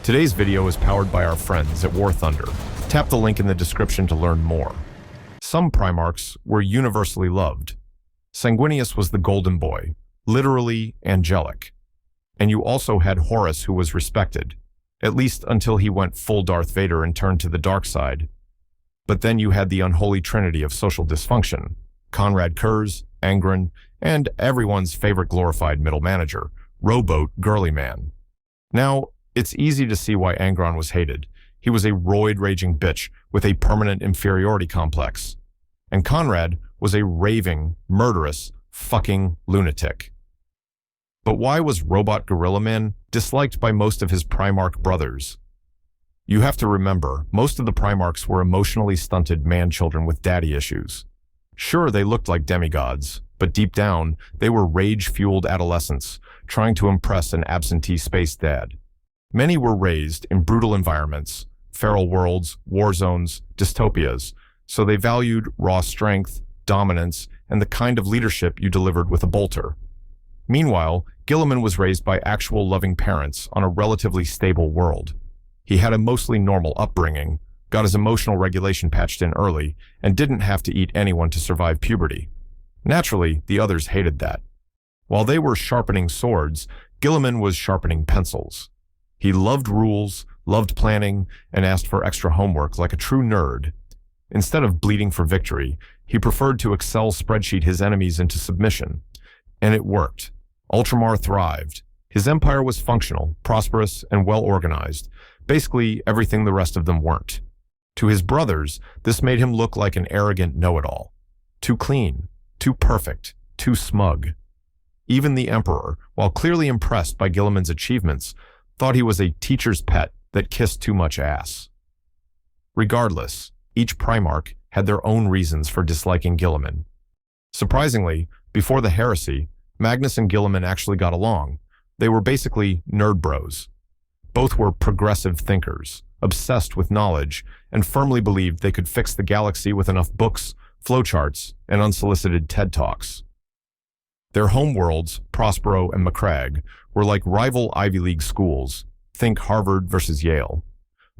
Today's video is powered by our friends at War Thunder. Tap the link in the description to learn more. Some Primarchs were universally loved. Sanguinius was the golden boy, literally angelic. And you also had Horus, who was respected, at least until he went full Darth Vader and turned to the dark side. But then you had the unholy trinity of social dysfunction: Konrad Curze, Angron, and everyone's favorite glorified middle manager, Roboute Guilliman. Now, it's easy to see why Angron was hated. He was a roid-raging bitch with a permanent inferiority complex. And Konrad was a raving, murderous, fucking lunatic. But why was Roboute Guilliman disliked by most of his Primarch brothers? You have to remember, most of the Primarchs were emotionally stunted man-children with daddy issues. Sure, they looked like demigods, but deep down, they were rage-fueled adolescents trying to impress an absentee space dad. Many were raised in brutal environments, feral worlds, war zones, dystopias, so they valued raw strength, dominance, and the kind of leadership you delivered with a bolter. Meanwhile, Guilliman was raised by actual loving parents on a relatively stable world. He had a mostly normal upbringing, got his emotional regulation patched in early, and didn't have to eat anyone to survive puberty. Naturally, the others hated that. While they were sharpening swords, Guilliman was sharpening pencils. He loved rules, loved planning, and asked for extra homework like a true nerd. Instead of bleeding for victory, he preferred to Excel spreadsheet his enemies into submission. And it worked. Ultramar thrived. His empire was functional, prosperous, and well-organized. Basically, everything the rest of them weren't. To his brothers, this made him look like an arrogant know-it-all. Too clean, too perfect, too smug. Even the Emperor, while clearly impressed by Guilliman's achievements, thought he was a teacher's pet that kissed too much ass. Regardless, each Primarch had their own reasons for disliking Guilliman. Surprisingly, before the heresy, Magnus and Guilliman actually got along. They were basically nerd bros. Both were progressive thinkers, obsessed with knowledge, and firmly believed they could fix the galaxy with enough books, flowcharts, and unsolicited TED Talks. Their homeworlds, Prospero and Macragge, were like rival Ivy League schools. Think Harvard versus Yale.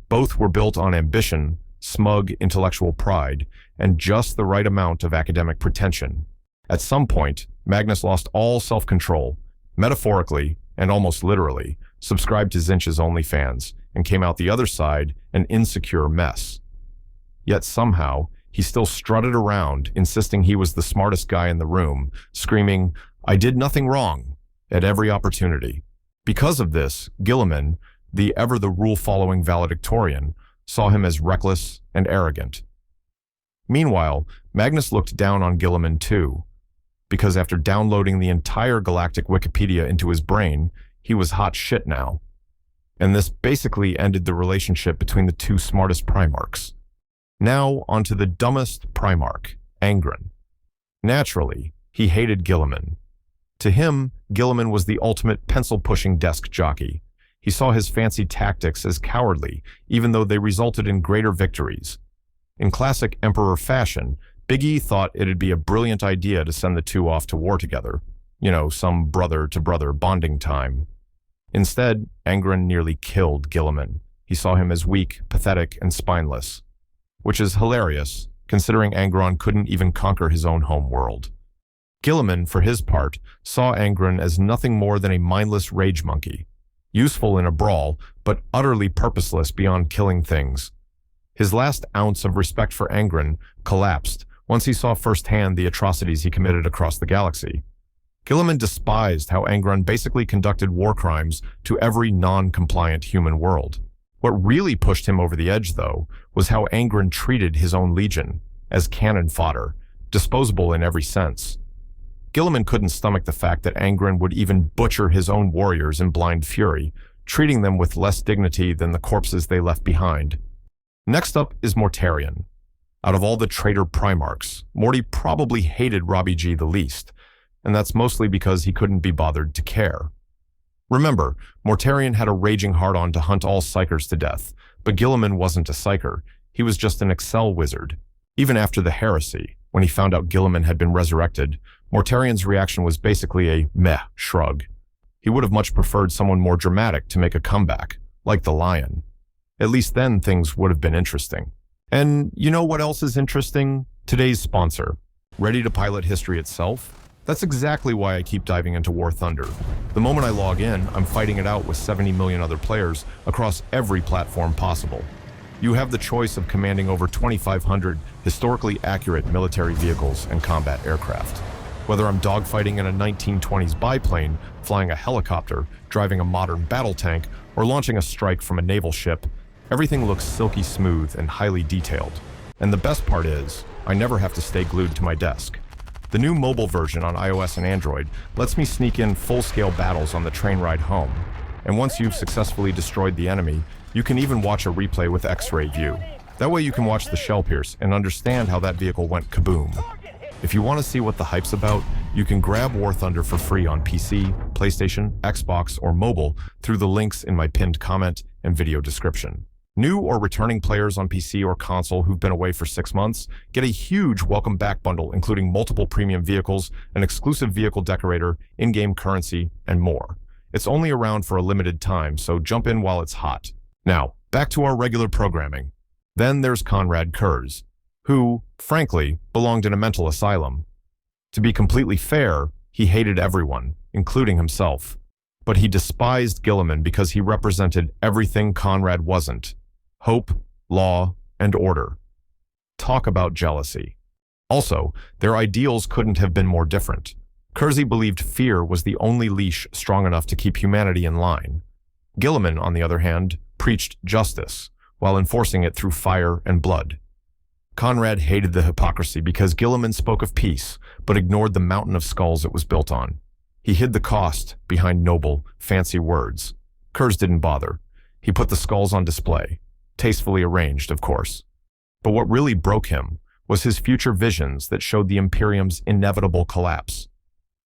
Both were built on ambition, smug intellectual pride, and just the right amount of academic pretension. At some point, Magnus lost all self-control, metaphorically and almost literally, subscribed to Tzeentch's OnlyFans, and came out the other side an insecure mess. Yet somehow, he still strutted around, insisting he was the smartest guy in the room, screaming, "I did nothing wrong," at every opportunity. Because of this, Guilliman, the ever-the-rule-following valedictorian, saw him as reckless and arrogant. Meanwhile, Magnus looked down on Guilliman too, because after downloading the entire galactic Wikipedia into his brain, he was hot shit now. And this basically ended the relationship between the two smartest Primarchs. Now, onto the dumbest Primarch, Angron. Naturally, he hated Guilliman. To him, Guilliman was the ultimate pencil-pushing desk jockey. He saw his fancy tactics as cowardly, even though they resulted in greater victories. In classic Emperor fashion, Big E thought it'd be a brilliant idea to send the two off to war together. You know, some brother-to-brother bonding time. Instead, Angron nearly killed Guilliman. He saw him as weak, pathetic, and spineless. Which is hilarious, considering Angron couldn't even conquer his own home world. Guilliman, for his part, saw Angron as nothing more than a mindless rage monkey, useful in a brawl, but utterly purposeless beyond killing things. His last ounce of respect for Angron collapsed once he saw firsthand the atrocities he committed across the galaxy. Guilliman despised how Angron basically conducted war crimes to every non-compliant human world. What really pushed him over the edge, though, was how Angron treated his own legion, as cannon fodder, disposable in every sense. Guilliman couldn't stomach the fact that Angron would even butcher his own warriors in blind fury, treating them with less dignity than the corpses they left behind. Next up is Mortarion. Out of all the traitor Primarchs, Morty probably hated Robbie G the least, and that's mostly because he couldn't be bothered to care. Remember, Mortarion had a raging hard-on to hunt all psychers to death, but Guilliman wasn't a psyker. He was just an Excel wizard. Even after the heresy, when he found out Guilliman had been resurrected, Mortarion's reaction was basically a meh shrug. He would have much preferred someone more dramatic to make a comeback, like the lion. At least then things would have been interesting. And you know what else is interesting? Today's sponsor. Ready to pilot history itself? That's exactly why I keep diving into War Thunder. The moment I log in, I'm fighting it out with 70 million other players across every platform possible. You have the choice of commanding over 2,500 historically accurate military vehicles and combat aircraft. Whether I'm dogfighting in a 1920s biplane, flying a helicopter, driving a modern battle tank, or launching a strike from a naval ship, everything looks silky smooth and highly detailed. And the best part is, I never have to stay glued to my desk. The new mobile version on iOS and Android lets me sneak in full-scale battles on the train ride home. And once you've successfully destroyed the enemy, you can even watch a replay with X-ray view. That way you can watch the shell pierce and understand how that vehicle went kaboom. If you want to see what the hype's about, you can grab War Thunder for free on PC, PlayStation, Xbox, or mobile through the links in my pinned comment and video description. New or returning players on PC or console who've been away for 6 months get a huge welcome back bundle including multiple premium vehicles, an exclusive vehicle decorator, in-game currency, and more. It's only around for a limited time, so jump in while it's hot. Now, back to our regular programming. Then there's Konrad Curze, who, frankly, belonged in a mental asylum. To be completely fair, he hated everyone, including himself. But he despised Guilliman because he represented everything Konrad wasn't. Hope, law, and order. Talk about jealousy. Also, their ideals couldn't have been more different. Curze believed fear was the only leash strong enough to keep humanity in line. Guilliman, on the other hand, preached justice, while enforcing it through fire and blood. Konrad hated the hypocrisy because Guilliman spoke of peace, but ignored the mountain of skulls it was built on. He hid the cost behind noble, fancy words. Curze didn't bother. He put the skulls on display. Tastefully arranged, of course. But what really broke him was his future visions that showed the Imperium's inevitable collapse.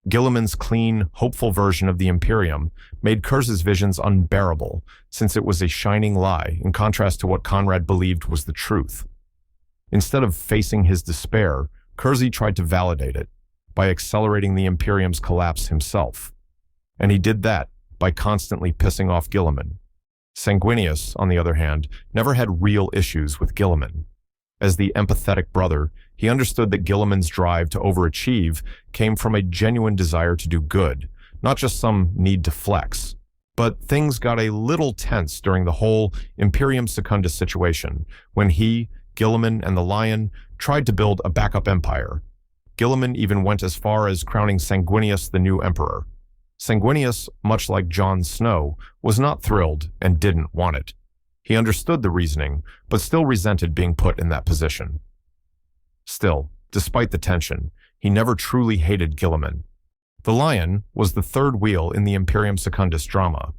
Guilliman's clean, hopeful version of the Imperium made Curze's visions unbearable, since it was a shining lie in contrast to what Konrad believed was the truth. Instead of facing his despair, Curze tried to validate it by accelerating the Imperium's collapse himself. And he did that by constantly pissing off Guilliman. Sanguinius, on the other hand, never had real issues with Guilliman. As the empathetic brother, he understood that Guilliman's drive to overachieve came from a genuine desire to do good, not just some need to flex. But things got a little tense during the whole Imperium Secundus situation, when he, Guilliman, and the Lion tried to build a backup empire. Guilliman even went as far as crowning Sanguinius the new emperor. Sanguinius, much like Jon Snow, was not thrilled and didn't want it. He understood the reasoning, but still resented being put in that position. Still, despite the tension, he never truly hated Guilliman. The Lion was the third wheel in the Imperium Secundus drama.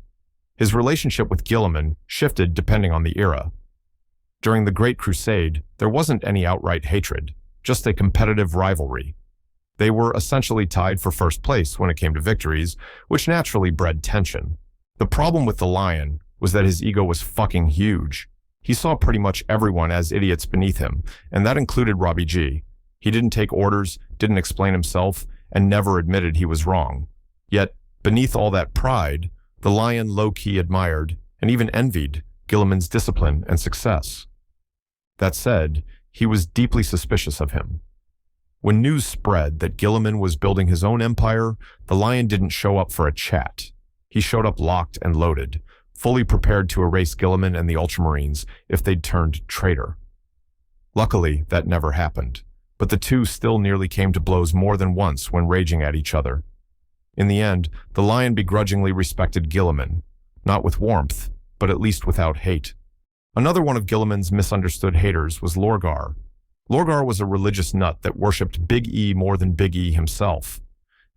His relationship with Guilliman shifted depending on the era. During the Great Crusade, there wasn't any outright hatred, just a competitive rivalry. They were essentially tied for first place when it came to victories, which naturally bred tension. The problem with the Lion was that his ego was fucking huge. He saw pretty much everyone as idiots beneath him, and that included Robbie G. He didn't take orders, didn't explain himself, and never admitted he was wrong. Yet, beneath all that pride, the Lion low-key admired, and even envied, Guilliman's discipline and success. That said, he was deeply suspicious of him. When news spread that Guilliman was building his own empire, the Lion didn't show up for a chat. He showed up locked and loaded, fully prepared to erase Guilliman and the Ultramarines if they'd turned traitor. Luckily, that never happened, but the two still nearly came to blows more than once when raging at each other. In the end, the Lion begrudgingly respected Guilliman, not with warmth, but at least without hate. Another one of Guilliman's misunderstood haters was Lorgar. Lorgar was a religious nut that worshipped Big E more than Big E himself.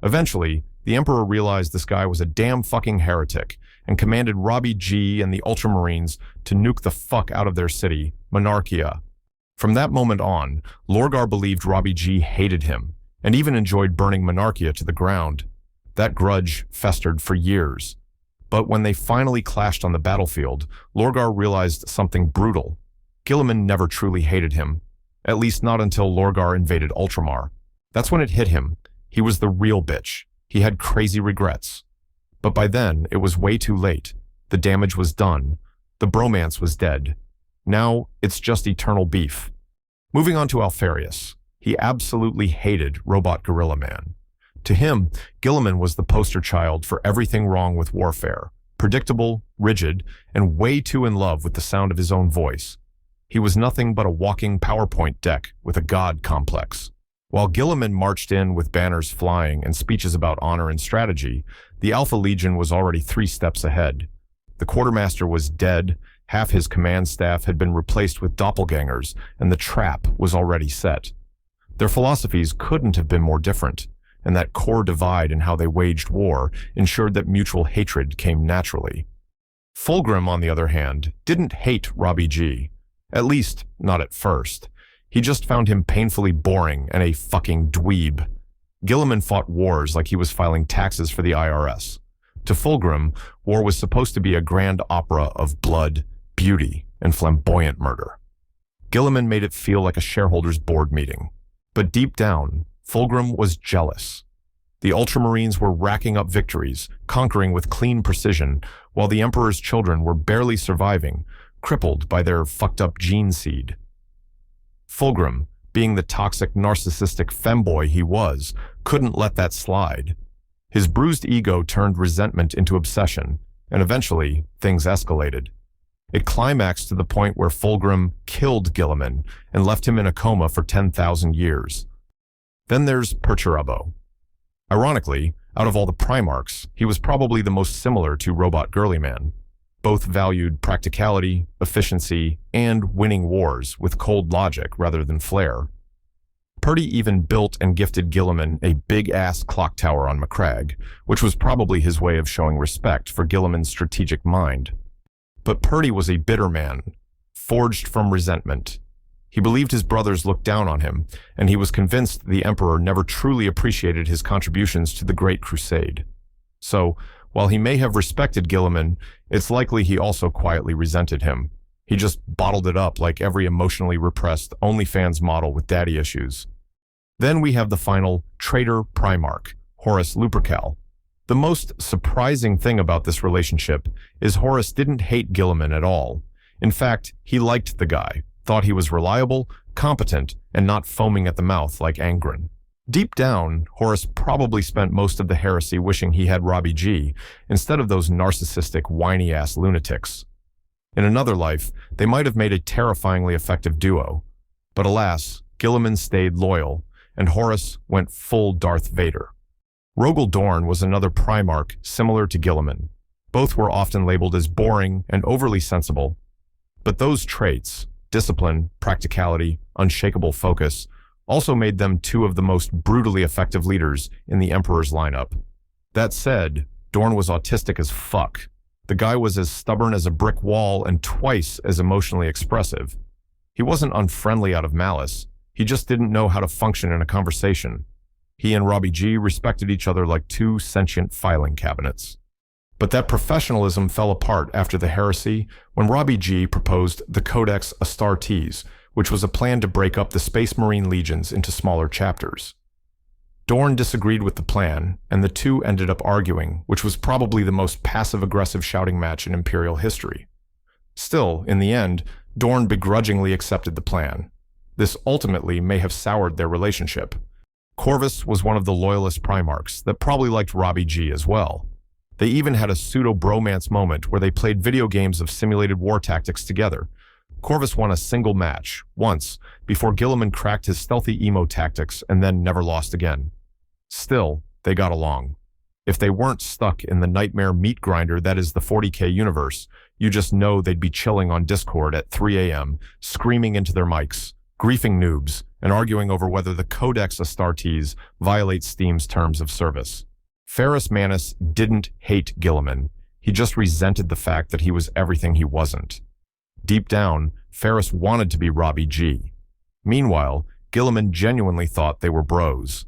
Eventually, the Emperor realized this guy was a damn fucking heretic and commanded Robbie G and the Ultramarines to nuke the fuck out of their city, Monarchia. From that moment on, Lorgar believed Robbie G hated him and even enjoyed burning Monarchia to the ground. That grudge festered for years. But when they finally clashed on the battlefield, Lorgar realized something brutal. Guilliman never truly hated him. At least not until Lorgar invaded Ultramar. That's when it hit him. He was the real bitch. He had crazy regrets. But by then, it was way too late. The damage was done. The bromance was dead. Now, it's just eternal beef. Moving on to Alpharius. He absolutely hated Roboute Guilliman. To him, Guilliman was the poster child for everything wrong with warfare. Predictable, rigid, and way too in love with the sound of his own voice. He was nothing but a walking PowerPoint deck with a god complex. While Guilliman marched in with banners flying and speeches about honor and strategy, the Alpha Legion was already 3 steps ahead. The quartermaster was dead, half his command staff had been replaced with doppelgangers, and the trap was already set. Their philosophies couldn't have been more different, and that core divide in how they waged war ensured that mutual hatred came naturally. Fulgrim, on the other hand, didn't hate Robbie G. At least, not at first. He just found him painfully boring and a fucking dweeb. Guilliman fought wars like he was filing taxes for the IRS. To Fulgrim, war was supposed to be a grand opera of blood, beauty, and flamboyant murder. Guilliman made it feel like a shareholders' board meeting. But deep down, Fulgrim was jealous. The Ultramarines were racking up victories, conquering with clean precision, while the Emperor's children were barely surviving, crippled by their fucked-up gene seed. Fulgrim, being the toxic, narcissistic femboy he was, couldn't let that slide. His bruised ego turned resentment into obsession, and eventually, things escalated. It climaxed to the point where Fulgrim killed Guilliman and left him in a coma for 10,000 years. Then there's Perturabo. Ironically, out of all the Primarchs, he was probably the most similar to Roboute Guilliman. Both valued practicality, efficiency, and winning wars with cold logic rather than flair. Purdy even built and gifted Guilliman a big-ass clock tower on Macragge, which was probably his way of showing respect for Guilliman's strategic mind. But Purdy was a bitter man, forged from resentment. He believed his brothers looked down on him, and he was convinced the Emperor never truly appreciated his contributions to the Great Crusade. So, while he may have respected Guilliman, it's likely he also quietly resented him. He just bottled it up like every emotionally repressed OnlyFans model with daddy issues. Then we have the final traitor Primarch, Horus Lupercal. The most surprising thing about this relationship is Horus didn't hate Guilliman at all. In fact, he liked the guy, thought he was reliable, competent, and not foaming at the mouth like Angron. Deep down, Horus probably spent most of the heresy wishing he had Robbie G instead of those narcissistic, whiny-ass lunatics. In another life, they might have made a terrifyingly effective duo. But alas, Guilliman stayed loyal, and Horus went full Darth Vader. Rogal Dorn was another Primarch similar to Guilliman. Both were often labeled as boring and overly sensible. But those traits, discipline, practicality, unshakable focus, also made them 2 of the most brutally effective leaders in the Emperor's lineup. That said, Dorn was autistic as fuck. The guy was as stubborn as a brick wall and twice as emotionally expressive. He wasn't unfriendly out of malice. He just didn't know how to function in a conversation. He and Robbie G respected each other like 2 sentient filing cabinets. But that professionalism fell apart after the heresy when Robbie G proposed the Codex Astartes, which was a plan to break up the Space Marine legions into smaller chapters. Dorn disagreed with the plan, and the 2 ended up arguing, which was probably the most passive-aggressive shouting match in Imperial history. Still, in the end, Dorn begrudgingly accepted the plan. This ultimately may have soured their relationship. Corvus was one of the loyalist Primarchs that probably liked Robbie G as well. They even had a pseudo-bromance moment where they played video games of simulated war tactics together. Corvus won a single match, once, before Guilliman cracked his stealthy emo tactics and then never lost again. Still, they got along. If they weren't stuck in the nightmare meat grinder that is the 40K universe, you just know they'd be chilling on Discord at 3 a.m., screaming into their mics, griefing noobs, and arguing over whether the Codex Astartes violates Steam's terms of service. Ferrus Manus didn't hate Guilliman. He just resented the fact that he was everything he wasn't. Deep down, Ferrus wanted to be Robbie G. Meanwhile, Guilliman genuinely thought they were bros.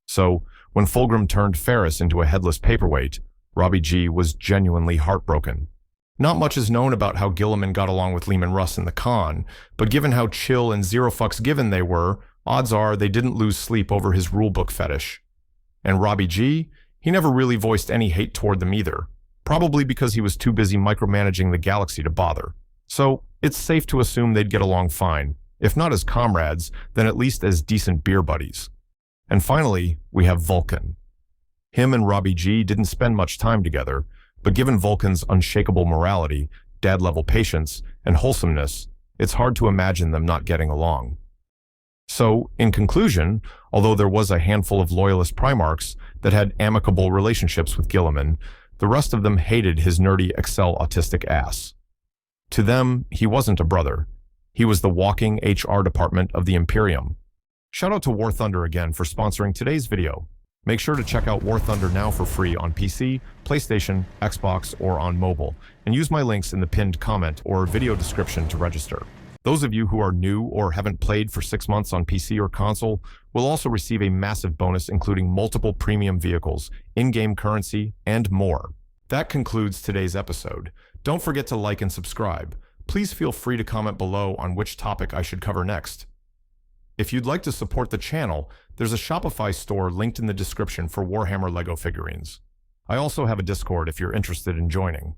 So, when Fulgrim turned Ferrus into a headless paperweight, Robbie G was genuinely heartbroken. Not much is known about how Guilliman got along with Leman Russ in the con, but given how chill and zero fucks given they were, odds are they didn't lose sleep over his rulebook fetish. And Robbie G? He never really voiced any hate toward them either, probably because he was too busy micromanaging the galaxy to bother. So it's safe to assume they'd get along fine, if not as comrades, then at least as decent beer buddies. And finally, we have Vulkan. Him and Robbie G didn't spend much time together, but given Vulkan's unshakable morality, dad-level patience, and wholesomeness, it's hard to imagine them not getting along. So, in conclusion, although there was a handful of loyalist Primarchs that had amicable relationships with Guilliman, the rest of them hated his nerdy Excel autistic ass. To them, he wasn't a brother. He was the walking HR department of the Imperium. Shout out to War Thunder again for sponsoring today's video. Make sure to check out War Thunder now for free on PC, PlayStation, Xbox, or on mobile, and use my links in the pinned comment or video description to register. Those of you who are new or haven't played for 6 months on PC or console will also receive a massive bonus including multiple premium vehicles, in-game currency, and more. That concludes today's episode. Don't forget to like and subscribe. Please feel free to comment below on which topic I should cover next. If you'd like to support the channel, there's a Shopify store linked in the description for Warhammer LEGO figurines. I also have a Discord if you're interested in joining.